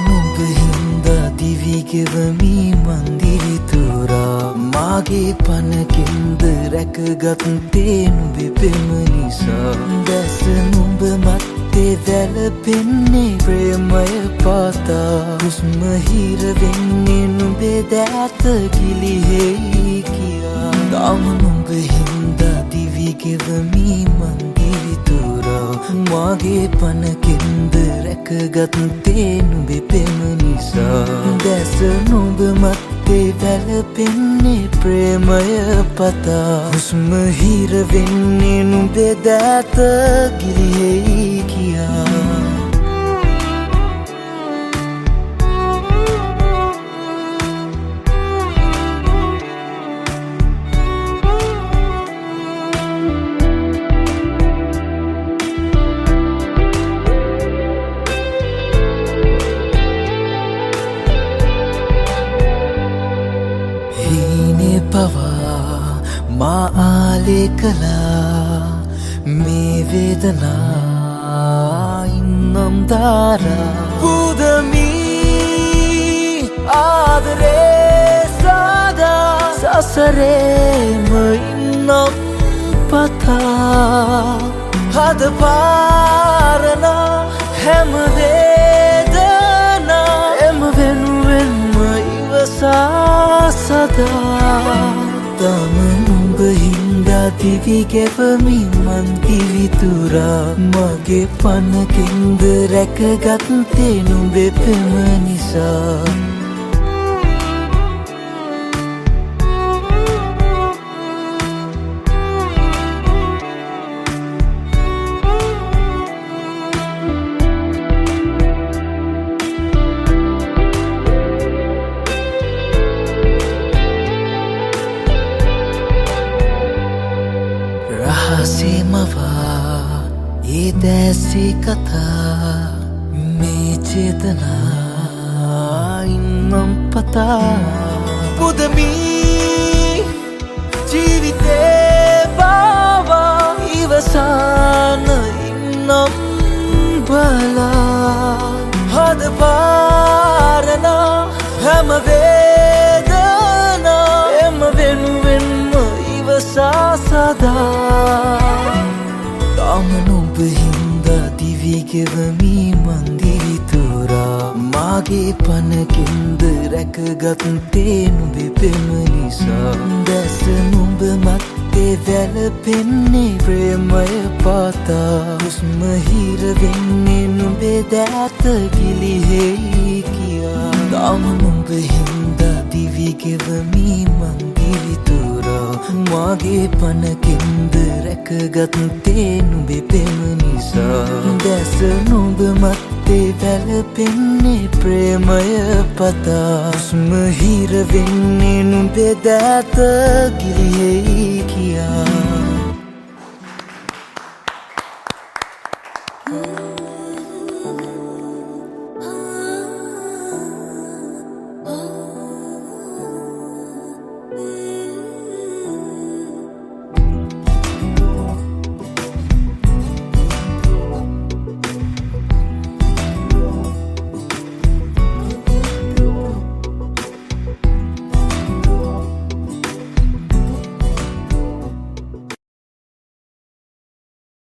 නුඹ හින්දා දිවි ගෙවමි මන්දිරි තුරා මාගේ පනකින්ද රැකගත්තේ නුඹේ පෙම නිසා දැස නුඹ මත්තේ වැළපෙන්නේ ප්‍රේමය පාතා හුස්ම හිර වෙන්නේ නුඹේ දෑත ගිලිහෙයි කියා තාම නුඹ හින්දා දිවි ගෙවමි මන්දිරි තුරා මාගේ පනකින්ද රැකගත්තේ නුඹේ පෙම නිසා දැස නුඹ මත්තේ වැළපෙන්නේ ප්‍රේමය පතා හුස්ම හිර වෙන්නේ නුඹේ දෑත ගිලිහෙයි කියා පවා මා ආලේ කළා මේ වේදනා ඉන්නම් දාරා පුදමී ආදරේ සාදා සසරේම ඉන්නම් පතා හද පාරනා හැම වේදනා එම වෙනුවෙන්ම ඉවසා සදා තාම නුඹ හින්දා දිවි ගෙවමි මන් දිවි තුරා මගේ පනකින්ද රැකගත්තේ නුඹේ පෙම නිසා රහසේ මවා ඒ දැසේ කතා මේ චේතනා ඉන්නම් පතා පුදමී ජීවිතේ බවා ඉවසන ඉන්නම් බලා හද පාරනා හැම වේදනා එම වෙනුවෙන්ම ඉවසා සදා තාම නුඹ හින්දා දිවි ගෙවමි මන්දිරි තුරා මාගේ පනකින්ද රැකගත්තේ නුඹේ පෙම නිසා දැස නුඹ මත්තේ වැළපෙන්නේ ප්‍රේමය පාතා හුස්ම හිර වෙන්නේ නුඹේ දෑත ගිලිහෙයි කියා තාම නුඹ හින්දා දිවි ගෙවමි මන්දිරි තුරා මාගේ පනකින්ද රැකගත්තේ නුඹේ පෙම නිසා දැස නුඹ මත්තේ වැළපෙන්නේ ප්‍රේමය පතා හුස්ම හිර වෙන්නේ නුඹේ දෑත ගිලිහෙයි